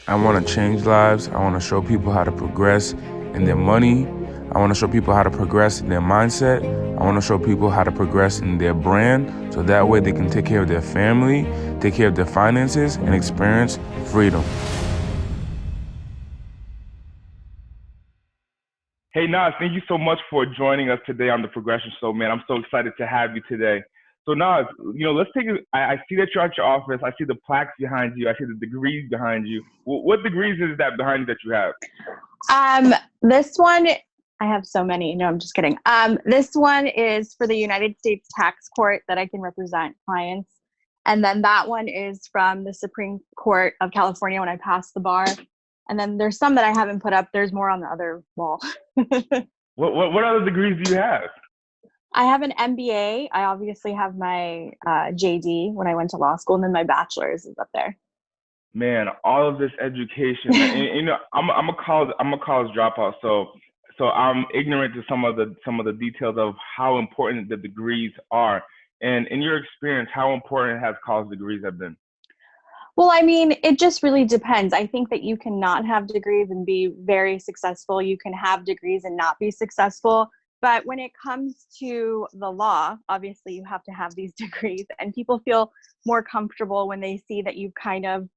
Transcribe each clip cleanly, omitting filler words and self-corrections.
I want to change lives. I want to show people how to progress in their money. I want to show people how to progress in their mindset. I want to show people how to progress in their brand so that way they can take care of their family, take care of their finances, and experience freedom. Hey Naz, thank you so much for joining us today on the Progression Show, man. I'm so excited to have you today. So Naz, let's take it. I see that you're at your office. I see the plaques behind you. I see the degrees behind you. What degrees is that behind you that you have? This one, I have so many. No, I'm just kidding. This one is for the United States Tax Court that I can represent clients. And then that one is from the Supreme Court of California when I passed the bar. And then there's some that I haven't put up. There's more on the other wall. What other degrees do you have? I have an MBA. I obviously have my JD when I went to law school, and then my bachelor's is up there. Man, all of this education. And, I'm a college dropout, so I'm ignorant to some of the details of how important the degrees are. And in your experience, how important has college degrees have been? Well, I mean, it just really depends. I think that you cannot have degrees and be very successful. You can have degrees and not be successful. But when it comes to the law, obviously you have to have these degrees, and people feel more comfortable when they see that you've kind of,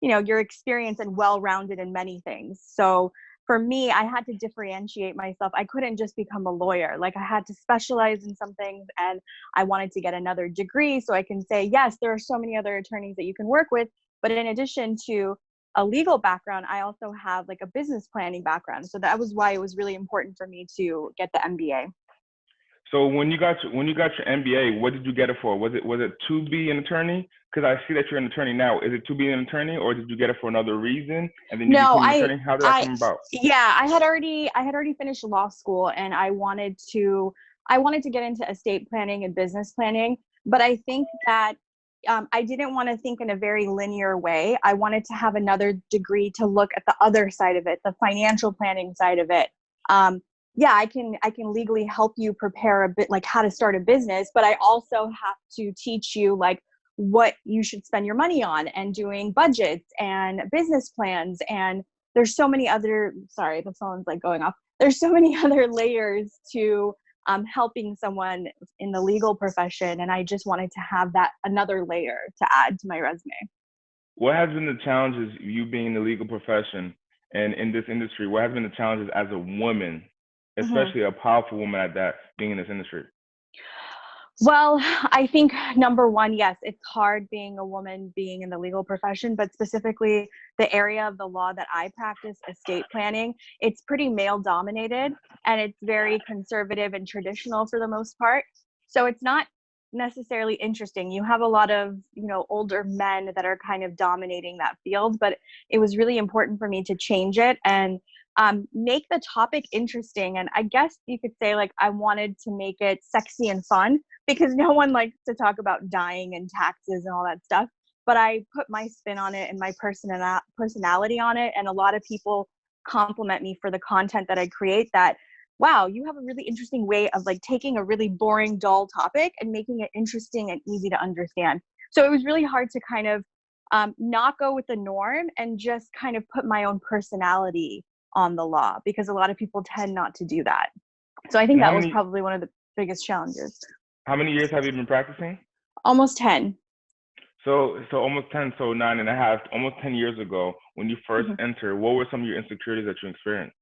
you're experienced and well-rounded in many things. So for me, I had to differentiate myself. I couldn't just become a lawyer. Like, I had to specialize in some things, and I wanted to get another degree so I can say, yes, there are so many other attorneys that you can work with. But in addition to a legal background, I also have like a business planning background. So that was why it was really important for me to get the MBA. So when you got your MBA, what did you get it for? Was it to be an attorney? Because I see that you're an attorney now. Is it to be an attorney, or did you get it for another reason and then you No, became an attorney? How did that come about? Yeah, I had already finished law school, and I wanted to get into estate planning and business planning. But I think that I didn't want to think in a very linear way. I wanted to have another degree to look at the other side of it, the financial planning side of it. Yeah, I can legally help you prepare a bit, like how to start a business, but I also have to teach you like what you should spend your money on, and doing budgets and business plans. And there's so many other, sorry, the phone's like going off. There's so many other layers to helping someone in the legal profession. And I just wanted to have that another layer to add to my resume. What has been the challenges, you being in the legal profession and in this industry? What has been the challenges as a woman, especially a powerful woman at that, being in this industry? Well, I think number one, yes, it's hard being a woman being in the legal profession, but specifically the area of the law that I practice, estate planning, it's pretty male dominated, and it's very conservative and traditional for the most part. So it's not necessarily interesting. You have a lot of, older men that are kind of dominating that field, but it was really important for me to change it and make the topic interesting. And I guess you could say, like, I wanted to make it sexy and fun, because no one likes to talk about dying and taxes and all that stuff. But I put my spin on it and my personality on it. And a lot of people compliment me for the content that I create, that, wow, you have a really interesting way of like taking a really boring, dull topic and making it interesting and easy to understand. So it was really hard to kind of not go with the norm and just kind of put my own personality on the law, because a lot of people tend not to do that. So I think that was probably one of the biggest challenges. How many years have you been practicing? Almost 10. So almost 10, so 9.5, almost 10 years ago, when you first entered, what were some of your insecurities that you experienced?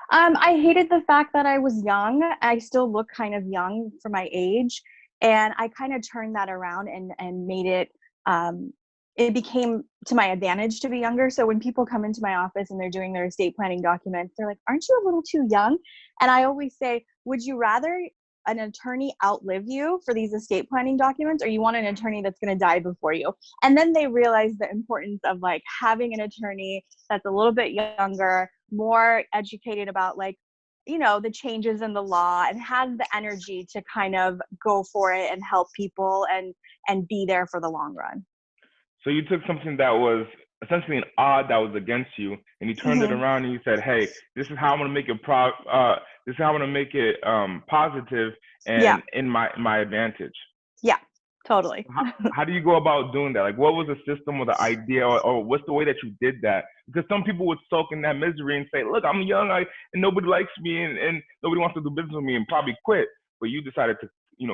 I hated the fact that I was young. I still look kind of young for my age. And I kind of turned that around and made it, it became to my advantage to be younger. So when people come into my office and they're doing their estate planning documents, they're like, aren't you a little too young? And I always say, would you rather an attorney outlive you for these estate planning documents, or you want an attorney that's going to die before you? And then they realize the importance of like having an attorney that's a little bit younger, more educated about like, the changes in the law, and has the energy to kind of go for it and help people and be there for the long run. So you took something that was essentially an odd that was against you, and you turned it around and you said, "Hey, this is how I'm gonna make it this is how I'm gonna make it positive and in my advantage." Yeah, Totally. How do you go about doing that? Like, what was the system or the idea, or what's the way that you did that? Because some people would soak in that misery and say, look, I'm young, and nobody likes me, and nobody wants to do business with me, and probably quit. But you decided to,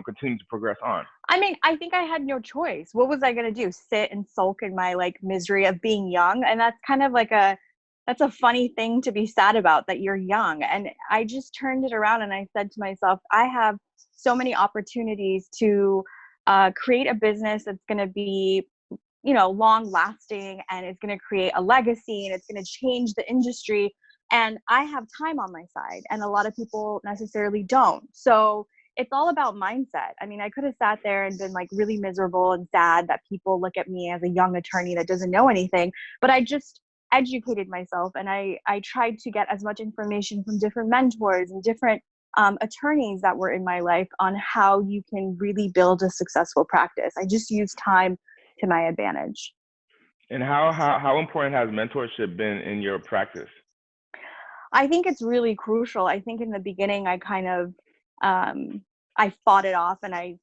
continue to progress on. I mean, I think I had no choice. What was I going to do? Sit and sulk in my like misery of being young? And that's kind of like that's a funny thing to be sad about, that you're young. And I just turned it around and I said to myself, I have so many opportunities to create a business that's going to be, long lasting, and it's going to create a legacy, and it's going to change the industry. And I have time on my side, and a lot of people necessarily don't. So it's all about mindset. I mean, I could have sat there and been like really miserable and sad that people look at me as a young attorney that doesn't know anything, but I just educated myself, and I tried to get as much information from different mentors and different attorneys that were in my life on how you can really build a successful practice. I just used time to my advantage. And how important has mentorship been in your practice? I think it's really crucial. I think in the beginning, I kind of, I fought it off, and I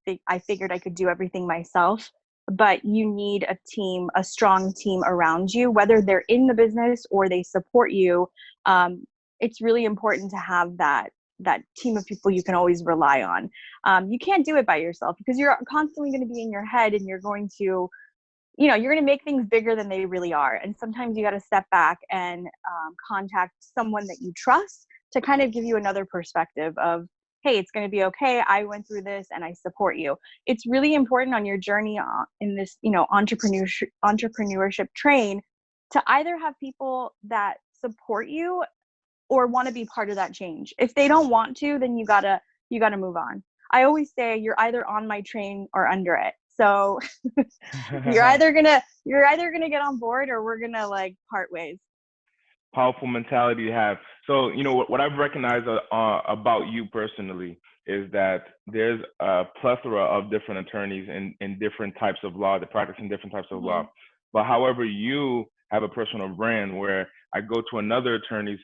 figured I could do everything myself. But you need a team, a strong team around you, whether they're in the business or they support you. It's really important to have that team of people you can always rely on. You can't do it by yourself, because you're constantly going to be in your head, and you're going to, you're going to make things bigger than they really are. And sometimes you got to step back and contact someone that you trust to kind of give you another perspective of, hey, it's going to be okay. I went through this and I support you. It's really important on your journey in this, entrepreneurship train, to either have people that support you or want to be part of that change. If they don't want to, then you gotta move on. I always say you're either on my train or under it. So you're either gonna get on board, or we're gonna like part ways. Powerful mentality to have. So, what I've recognized about you personally is that there's a plethora of different attorneys in different types of law that practice in different types of law. But however, you have a personal brand where I go to another attorney's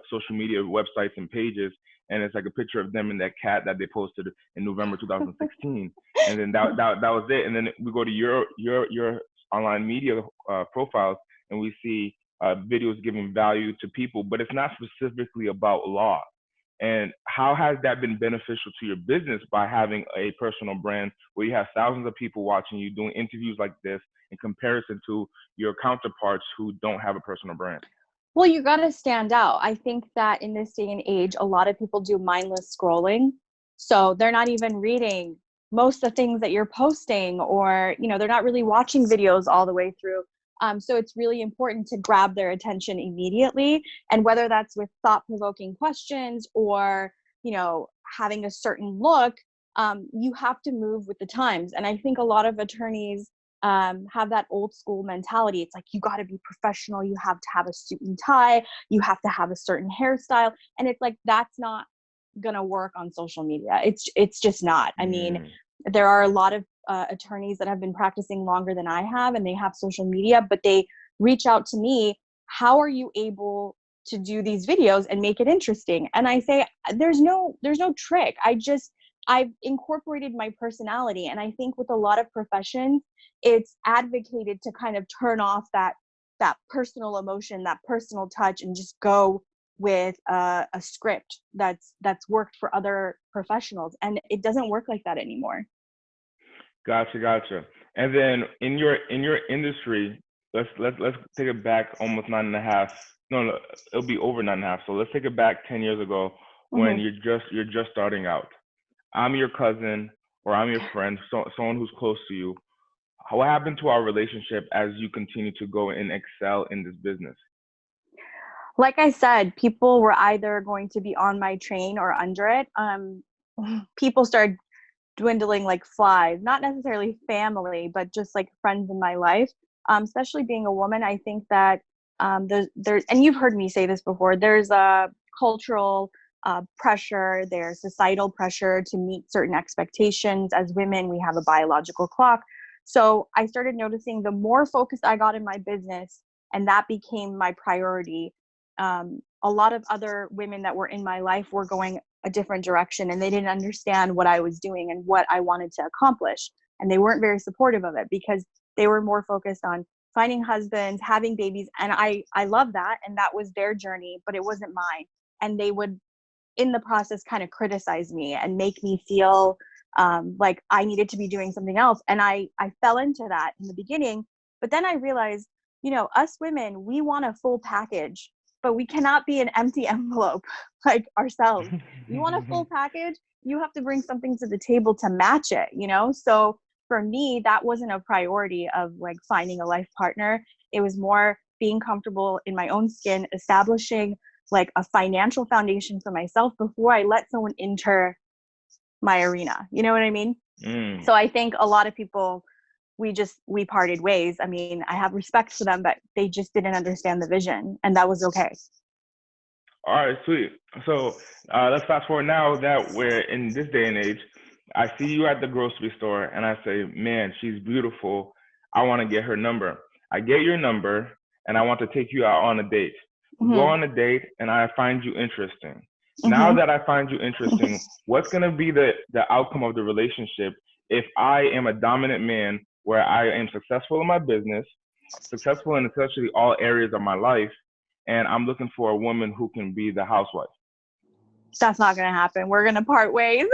social media websites and pages, and it's like a picture of them and that cat that they posted in November 2016, and then that was it. And then we go to your online media profiles, and we see videos giving value to people, but it's not specifically about law. And how has that been beneficial to your business by having a personal brand where you have thousands of people watching you doing interviews like this in comparison to your counterparts who don't have a personal brand? Well, you got to stand out. I think that in this day and age, a lot of people do mindless scrolling. So they're not even reading most of the things that you're posting, or, they're not really watching videos all the way through. So it's really important to grab their attention immediately. And whether that's with thought-provoking questions or, having a certain look, you have to move with the times. And I think a lot of attorneys have that old school mentality. It's like, you got to be professional. You have to have a suit and tie. You have to have a certain hairstyle. And it's like, that's not going to work on social media. It's just not. I mean, there are a lot of attorneys that have been practicing longer than I have, and they have social media, but they reach out to me. How are you able to do these videos and make it interesting? And I say, there's no trick. I've incorporated my personality. And I think with a lot of professions, it's advocated to kind of turn off that personal emotion, that personal touch, and just go with a script that's worked for other professionals. And it doesn't work like that anymore. Gotcha. And then in your industry, let's take it back almost 9.5. No, it'll be over 9.5. So let's take it back 10 years ago when you're just starting out. I'm your cousin, or I'm your friend, someone who's close to you. What happened to our relationship as you continue to go and excel in this business? Like I said, people were either going to be on my train or under it. People started dwindling like flies, not necessarily family, but just like friends in my life. Especially being a woman, I think that there's, and you've heard me say this before, there's a cultural pressure, there's societal pressure to meet certain expectations. As women, we have a biological clock. So I started noticing the more focused I got in my business, and that became my priority, a lot of other women that were in my life were going a different direction, and they didn't understand what I was doing and what I wanted to accomplish. and they weren't very supportive of it because they were more focused on finding husbands, having babies. And I love that. And that was their journey, but it wasn't mine. And they would, in the process, kind of criticize me and make me feel like I needed to be doing something else. And I fell into that in the beginning, but then I realized, you know, us women, we want a full package, but we cannot be an empty envelope like ourselves. You want a full package, you have to bring something to the table to match it, you know? So for me, that wasn't a priority of like finding a life partner. It was more being comfortable in my own skin, establishing like a financial foundation for myself before I let someone enter my arena. You know what I mean? Mm. So I think a lot of people, we parted ways. I mean, I have respect for them, but they just didn't understand the vision, and that was okay. All right, sweet. So let's fast forward now that we're in this day and age. I see you at the grocery store and I say, man, she's beautiful. I want to get her number. I get your number and I want to take you out on a date. We go on a date and I find you interesting. Now that I find you interesting, what's going to be the outcome of the relationship if I am a dominant man where I am successful in my business, successful in essentially all areas of my life, and I'm looking for a woman who can be the housewife? That's not going to happen. We're going to part ways.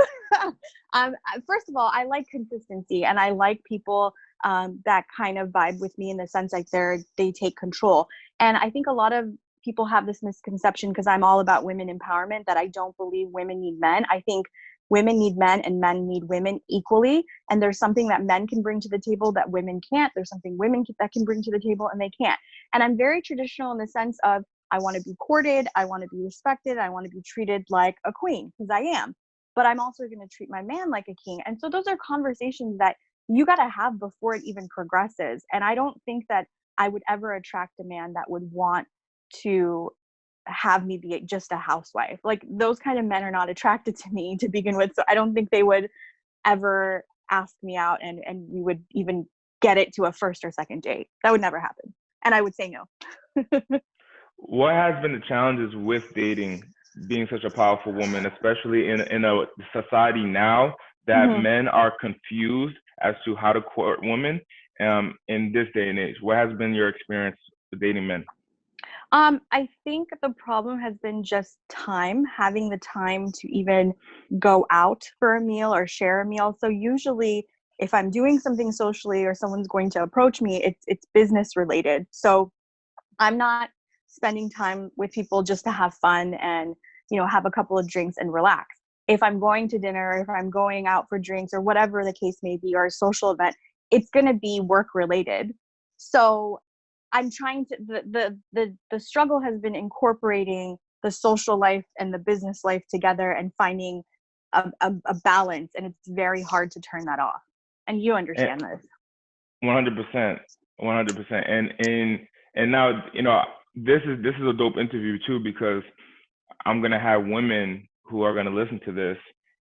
First of all, I like consistency, and I like people that kind of vibe with me in the sense like they take control. And I think a lot of people have this misconception, because I'm all about women empowerment, that I don't believe women need men. I think women need men and men need women equally. And there's something that men can bring to the table that women can't. There's something women that can bring to the table and they can't. And I'm very traditional in the sense of I want to be courted, I want to be respected, I want to be treated like a queen, because I am. But I'm also going to treat my man like a king. And so those are conversations that you got to have before it even progresses. And I don't think that I would ever attract a man that would want to have me be just a housewife. Like, those kind of men are not attracted to me to begin with. So I don't think they would ever ask me out and we would even get it to a first or second date. That would never happen. And I would say no. What has been the challenges with dating, being such a powerful woman, especially in a society now that men are confused as to how to court women in this day and age? What has been your experience with dating men? I think the problem has been just time, having the time to even go out for a meal or share a meal. So usually if I'm doing something socially or someone's going to approach me, it's business related. So I'm not spending time with people just to have fun and, you know, have a couple of drinks and relax. If I'm going to dinner, if I'm going out for drinks or whatever the case may be, or a social event, it's going to be work related. So I'm trying to, the struggle has been incorporating the social life and the business life together and finding a balance. And it's very hard to turn that off. And you understand this. 100%, 100%. And now, you know, this is a dope interview too, because I'm gonna have women who are gonna listen to this.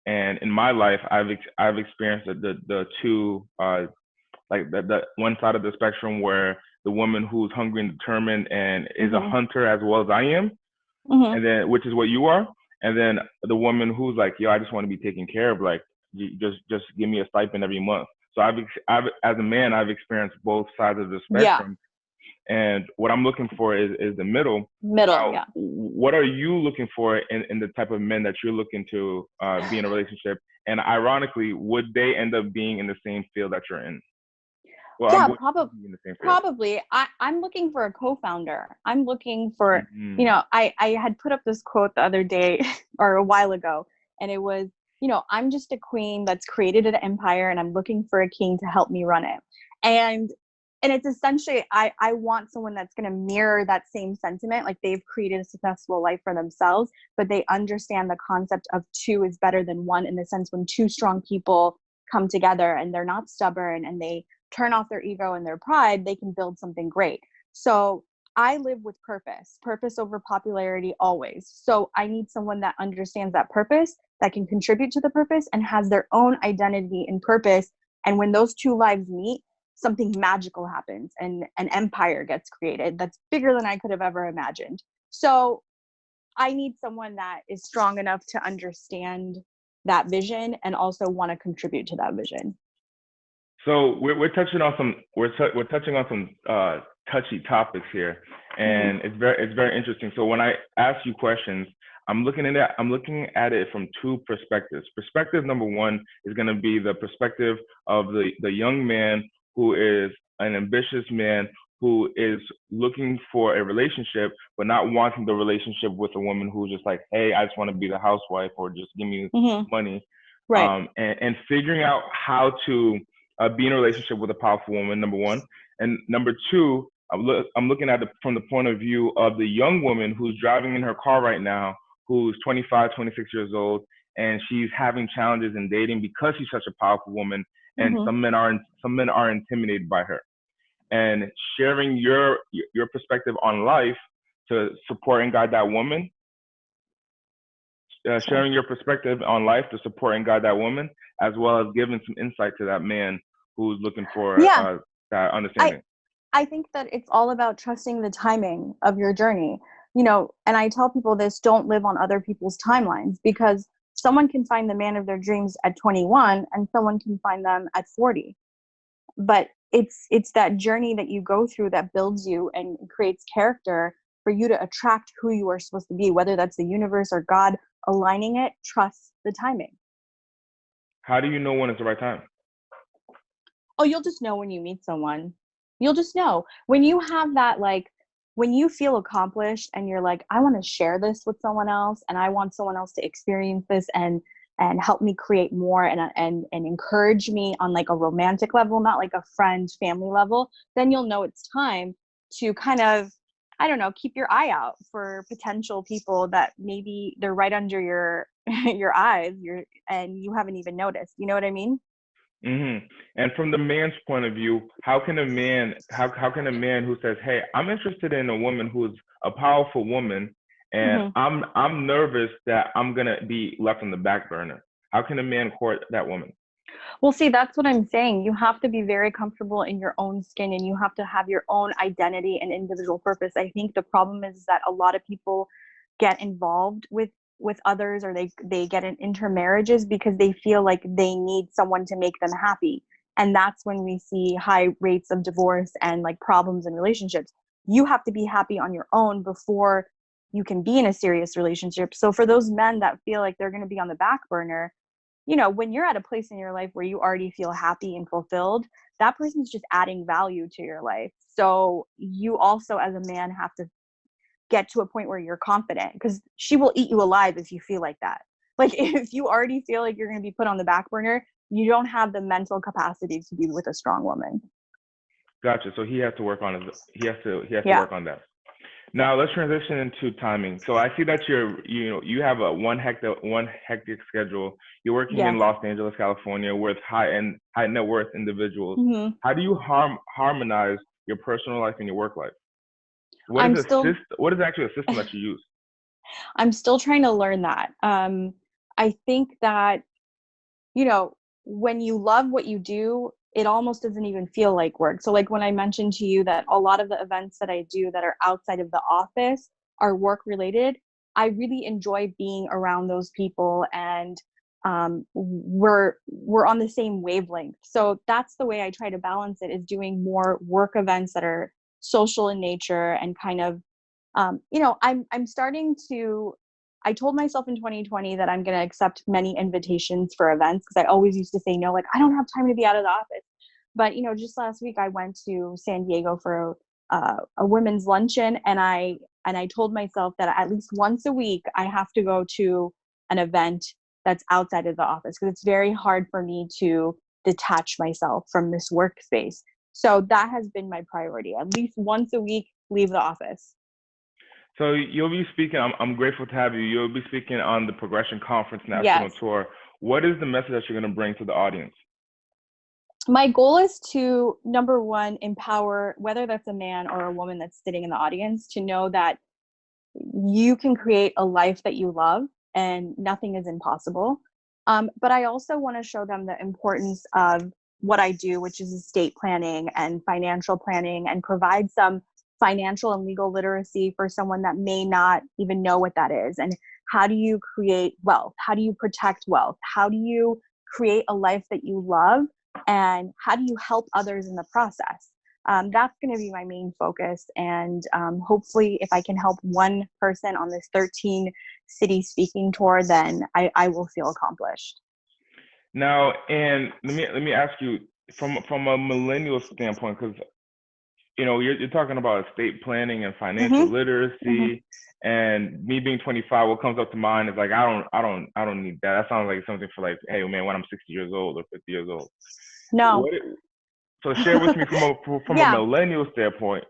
And in my life, I've experienced the two like the one side of the spectrum where the woman who's hungry and determined and is a hunter as well as I am, and then which is what you are, and then the woman who's like, yo, I just want to be taken care of, like just give me a stipend every month. So I've as a man, I've experienced both sides of the spectrum. And what I'm looking for is the middle. Now, what are you looking for in the type of men that you're looking to be in a relationship? And ironically, would they end up being in the same field that you're in? Well, yeah, probably. I'm looking for a co-founder. I'm looking for, you know, I had put up this quote the other day or a while ago, and it was, you know, I'm just a queen that's created an empire and I'm looking for a king to help me run it. And it's essentially, I want someone that's going to mirror that same sentiment. Like, they've created a successful life for themselves, but they understand the concept of two is better than one, in the sense when two strong people come together and they're not stubborn and they turn off their ego and their pride, they can build something great. So I live with purpose over popularity always. So I need someone that understands that purpose, that can contribute to the purpose and has their own identity and purpose. And when those two lives meet, something magical happens and an empire gets created that's bigger than I could have ever imagined. So I need someone that is strong enough to understand that vision and also want to contribute to that vision. So we're touching on some we're touching on some touchy topics here, Mhm. and it's very interesting. So when I ask you questions, I'm looking at it from two perspectives. Perspective number one is going to be the perspective of the young man who is an ambitious man who is looking for a relationship but not wanting the relationship with a woman who's just like, hey, I just want to be the housewife or just give me Mhm. money, Right. and figuring out how to be in a relationship with a powerful woman, number one. And number two, I'm looking at it from the point of view of the young woman who's driving in her car right now, who's 25, 26 years old, and she's having challenges in dating because she's such a powerful woman, and Mhm. some men are intimidated by her. And sharing your perspective on life to support and guide that woman, Sorry. sharing your perspective on life to support and guide that woman, as well as giving some insight to that man who's looking for Yeah. that I understanding. I think that it's all about trusting the timing of your journey. You know, and I tell people this, don't live on other people's timelines, because someone can find the man of their dreams at 21 and someone can find them at 40. But it's that journey that you go through that builds you and creates character for you to attract who you are supposed to be, whether that's the universe or God aligning it. Trust the timing. How do you know when it's the right time? Oh, you'll just know when you meet someone. You'll just know. When you have that, like, when you feel accomplished and you're like, I want to share this with someone else and I want someone else to experience this and help me create more and encourage me on like a romantic level, not like a friend, family level, then you'll know it's time to kind of, I don't know, keep your eye out for potential people that maybe they're right under your your eyes, and you haven't even noticed. You know what I mean? hmm And from the man's point of view, how can a man who says, "Hey, I'm interested in a woman who's a powerful woman, and Mhm. I'm nervous that I'm gonna be left on the back burner." How can a man court that woman? Well, see, that's what I'm saying. You have to be very comfortable in your own skin and you have to have your own identity and individual purpose. I think the problem is that a lot of people get involved with others, or they get in intermarriages because they feel like they need someone to make them happy. And that's when we see high rates of divorce and like problems in relationships. You have to be happy on your own before you can be in a serious relationship. So for those men that feel like they're going to be on the back burner, you know, when you're at a place in your life where you already feel happy and fulfilled, that person's just adding value to your life. So you also, as a man, have to get to a point where you're confident, because she will eat you alive if you feel like that. Like, if you already feel like you're going to be put on the back burner, you don't have the mental capacity to be with a strong woman. Gotcha. So he has to work on his. He has to Yeah. work on that. Now let's transition into timing. So I see that you have a one hectic schedule. You're working in Yes. Los Angeles, California, with high net worth individuals. Hmm. How do you harmonize your personal life and your work life? I'm still What is actually a system that you use? I'm still trying to learn that. I think that, you know, when you love what you do, it almost doesn't even feel like work. So, like when I mentioned to you that a lot of the events that I do that are outside of the office are work related, I really enjoy being around those people, and we're on the same wavelength. So that's the way I try to balance it, is doing more work events that are social in nature and kind of, you know, I'm starting to. I told myself in 2020 that I'm going to accept many invitations for events, because I always used to say no, like I don't have time to be out of the office. But you know, just last week I went to San Diego for a women's luncheon, and I told myself that at least once a week I have to go to an event that's outside of the office, because it's very hard for me to detach myself from this workspace. So that has been my priority. At least once a week, leave the office. So you'll be speaking. I'm grateful to have you. You'll be speaking on the Progression Conference National Yes. Tour. What is the message that you're going to bring to the audience? My goal is to, number one, empower, whether that's a man or a woman that's sitting in the audience, to know that you can create a life that you love and nothing is impossible. But I also want to show them the importance of what I do, which is estate planning and financial planning, and provide some financial and legal literacy for someone that may not even know what that is. And how do you create wealth? How do you protect wealth? How do you create a life that you love and how do you help others in the process? That's going to be my main focus. And hopefully, if I can help one person on this 13 city speaking tour, then I will feel accomplished. Now, and let me ask you from a millennial standpoint, because you're talking about estate planning and financial literacy, and me being 25, what comes up to mind is like I don't need that. That sounds like something for like, hey man, when I'm 60 years old or 50 years old. No. So share with me from a millennial standpoint.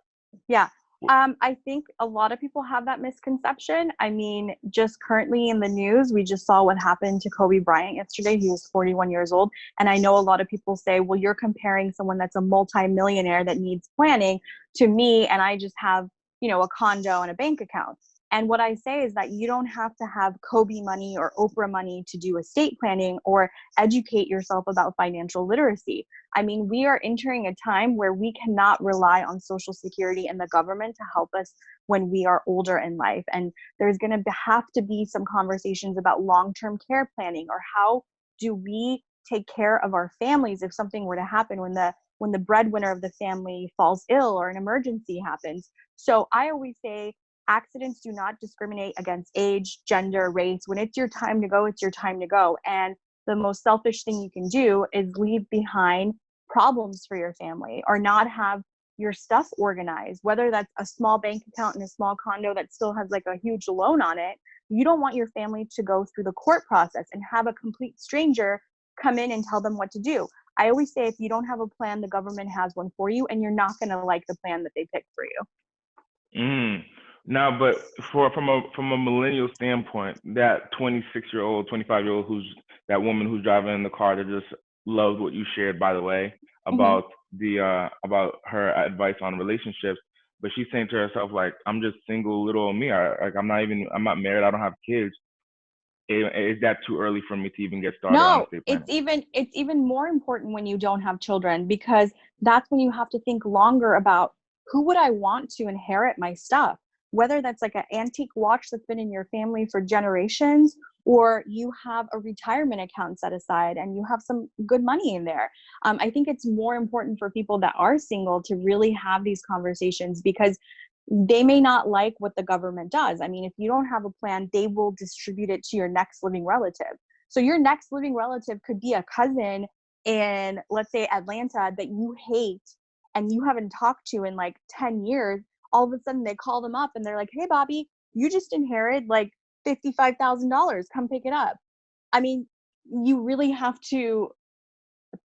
Yeah. I think a lot of people have that misconception. I mean, just currently in the news, we just saw what happened to Kobe Bryant yesterday. He was 41 years old. And I know a lot of people say, well, you're comparing someone that's a multimillionaire that needs planning to me, and I just have, a condo and a bank account. And what I say is that you don't have to have Kobe money or Oprah money to do estate planning or educate yourself about financial literacy. I mean, we are entering a time where we cannot rely on Social Security and the government to help us when we are older in life. And there's going to have to be some conversations about long-term care planning, or how do we take care of our families if something were to happen when the breadwinner of the family falls ill or an emergency happens. So I always say, accidents do not discriminate against age, gender, race. When it's your time to go, it's your time to go. And the most selfish thing you can do is leave behind problems for your family, or not have your stuff organized, whether that's a small bank account and a small condo that still has like a huge loan on it. You don't want your family to go through the court process and have a complete stranger come in and tell them what to do. I always say, if you don't have a plan, the government has one for you, and you're not going to like the plan that they pick for you. Now, but from a millennial standpoint, that 26-year-old, 25-year-old that woman who's driving in the car that just loved what you shared, by the way, about about her advice on relationships, but she's saying to herself, like, I'm just single, little old me. I'm not married. I don't have kids. Is that too early for me to even get started on estate planning? It's even more important when you don't have children, because that's when you have to think longer about, who would I want to inherit my stuff? Whether that's like an antique watch that's been in your family for generations, or you have a retirement account set aside and you have some good money in there. I think it's more important for people that are single to really have these conversations, because they may not like what the government does. I mean, if you don't have a plan, they will distribute it to your next living relative. So your next living relative could be a cousin in, let's say, Atlanta that you hate and you haven't talked to in like 10 years. All of a sudden they call them up and they're like, hey, Bobby, you just inherited like $55,000. Come pick it up. I mean, you really have to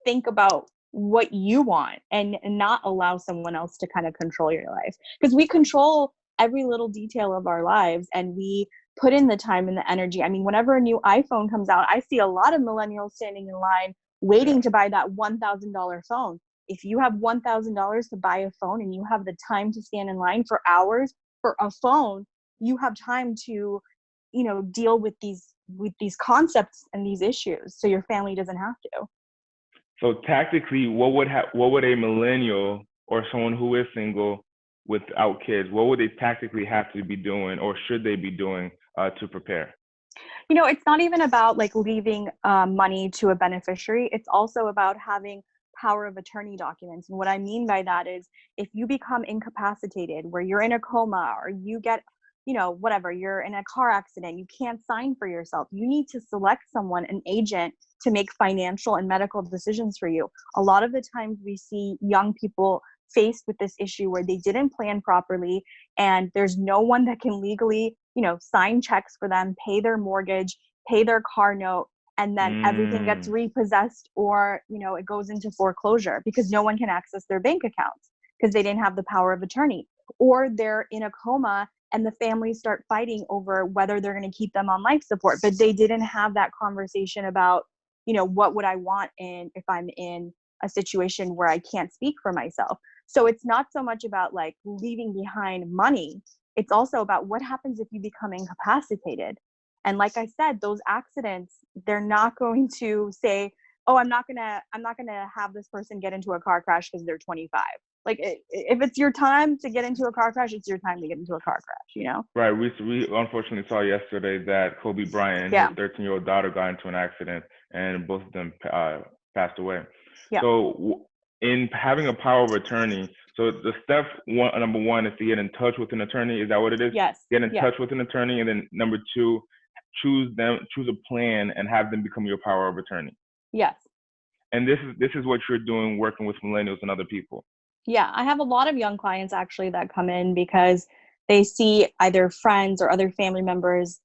think about what you want and not allow someone else to kind of control your life, because we control every little detail of our lives and we put in the time and the energy. I mean, whenever a new iPhone comes out, I see a lot of millennials standing in line waiting to buy that $1,000 phone. If you have $1,000 to buy a phone and you have the time to stand in line for hours for a phone, you have time to, deal with these concepts and these issues, so your family doesn't have to. So tactically, what would a millennial or someone who is single without kids, what would they tactically have to be doing, or should they be doing to prepare? It's not even about like leaving money to a beneficiary. It's also about having power of attorney documents. And what I mean by that is, if you become incapacitated, where you're in a coma, or you get, whatever, you're in a car accident, you can't sign for yourself, you need to select someone, an agent, to make financial and medical decisions for you. A lot of the times we see young people faced with this issue where they didn't plan properly, and there's no one that can legally, sign checks for them, pay their mortgage, pay their car note, and then everything gets repossessed, or, it goes into foreclosure because no one can access their bank accounts because they didn't have the power of attorney. Or they're in a coma and the families start fighting over whether they're going to keep them on life support, but they didn't have that conversation about, what would I want if I'm in a situation where I can't speak for myself. So it's not so much about like leaving behind money. It's also about what happens if you become incapacitated. And like I said, those accidents, they're not going to say, oh, I'm not gonna have this person get into a car crash because they're 25. Like, if it's your time to get into a car crash, it's your time to get into a car crash, Right. We unfortunately saw yesterday that Kobe Bryant, his 13-year-old daughter, got into an accident, and both of them passed away. Yeah. So in having a power of attorney, so the number one is to get in touch with an attorney. Is that what it is? Yes. Get in Yes. touch with an attorney, and then number two, choose a plan and have them become your power of attorney. Yes. And this is what you're doing, working with millennials and other people. Yeah, I have a lot of young clients actually that come in because they see either friends or other family members,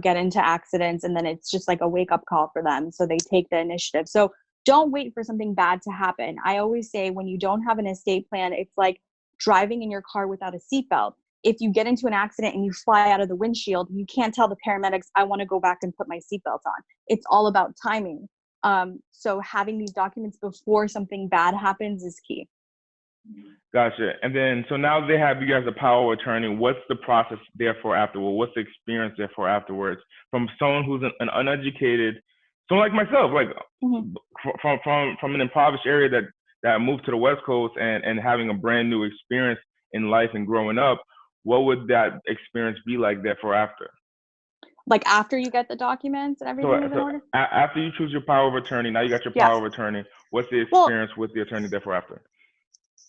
get into accidents, and then it's just like a wake up call for them. So they take the initiative. So don't wait for something bad to happen. I always say when you don't have an estate plan, it's like driving in your car without a seatbelt. If you get into an accident and you fly out of the windshield, you can't tell the paramedics, I want to go back and put my seatbelt on. It's all about timing. So having these documents before something bad happens is key. Gotcha. And then, so now they have you guys a power of attorney. What's the process therefore afterward? What's the experience therefore afterwards? From someone who's an uneducated, someone like myself, like from an impoverished area that moved to the West Coast and having a brand new experience in life and growing up, what would that experience be like therefore after? Like after you get the documents and everything is in order? After you choose your power of attorney, now you got your power of attorney. What's the experience with the attorney therefore after?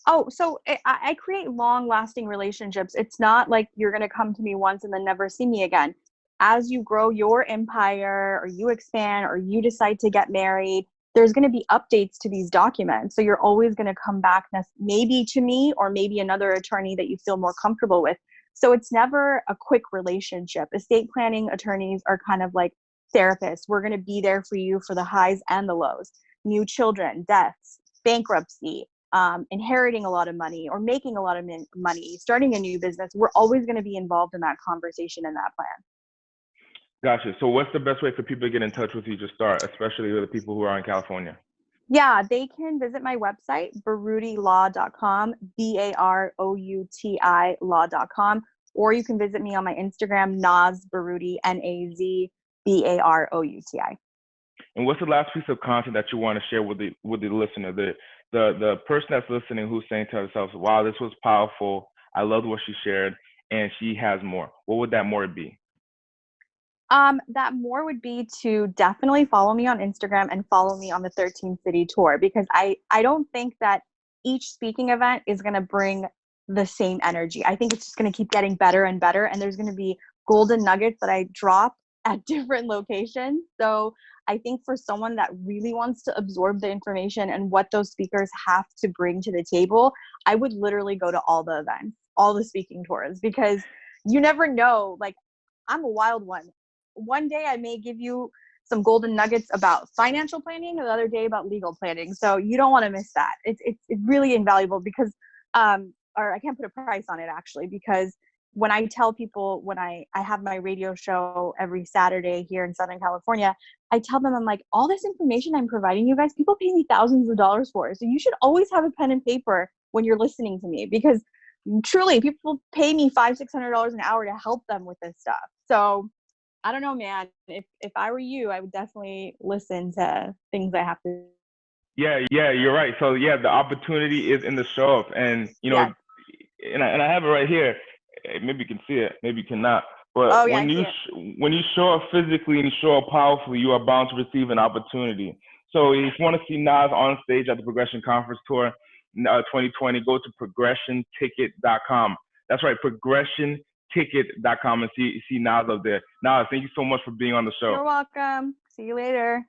Oh, so I create long-lasting relationships. It's not like you're going to come to me once and then never see me again. As you grow your empire or you expand or you decide to get married, there's going to be updates to these documents. So you're always going to come back maybe to me or maybe another attorney that you feel more comfortable with. So it's never a quick relationship. Estate planning attorneys are kind of like therapists. We're going to be there for you for the highs and the lows. New children, deaths, bankruptcy, inheriting a lot of money or making a lot of money, starting a new business. We're always going to be involved in that conversation and that plan. Gotcha. So what's the best way for people to get in touch with you to start, especially with the people who are in California? Yeah, they can visit my website, baroutilaw.com, BAROUTI law.com, or you can visit me on my Instagram, Naz Barouti, NAZ BAROUTI. And what's the last piece of content that you want to share with the listener, the person that's listening who's saying to themselves, wow, this was powerful. I loved what she shared and she has more. What would that more be? That more would be to definitely follow me on Instagram and follow me on the 13 city tour, because I don't think that each speaking event is going to bring the same energy. I think it's just going to keep getting better and better. And there's going to be golden nuggets that I drop at different locations. So I think for someone that really wants to absorb the information and what those speakers have to bring to the table, I would literally go to all the events, all the speaking tours, because you never know. Like, I'm a wild one. One day I may give you some golden nuggets about financial planning, another day about legal planning. So you don't want to miss that. It's really invaluable because, or I can't put a price on it actually, because when I tell people, when I have my radio show every Saturday here in Southern California, I tell them, I'm like, all this information I'm providing you guys, people pay me thousands of dollars for. So you should always have a pen and paper when you're listening to me, because truly people pay me $500-600 an hour to help them with this stuff. So I don't know, man. If I were you, I would definitely listen to things I have to. Yeah, you're right. So yeah, the opportunity is in the show up, and and I have it right here. Maybe you can see it, maybe you cannot. But when you show up physically and you show up powerfully, you are bound to receive an opportunity. So if you want to see Naz on stage at the Progression Conference Tour 2020, go to progressionticket.com. That's right, progressionticket.com, and see Naz up there. Naz, thank you so much for being on the show. You're welcome. See you later.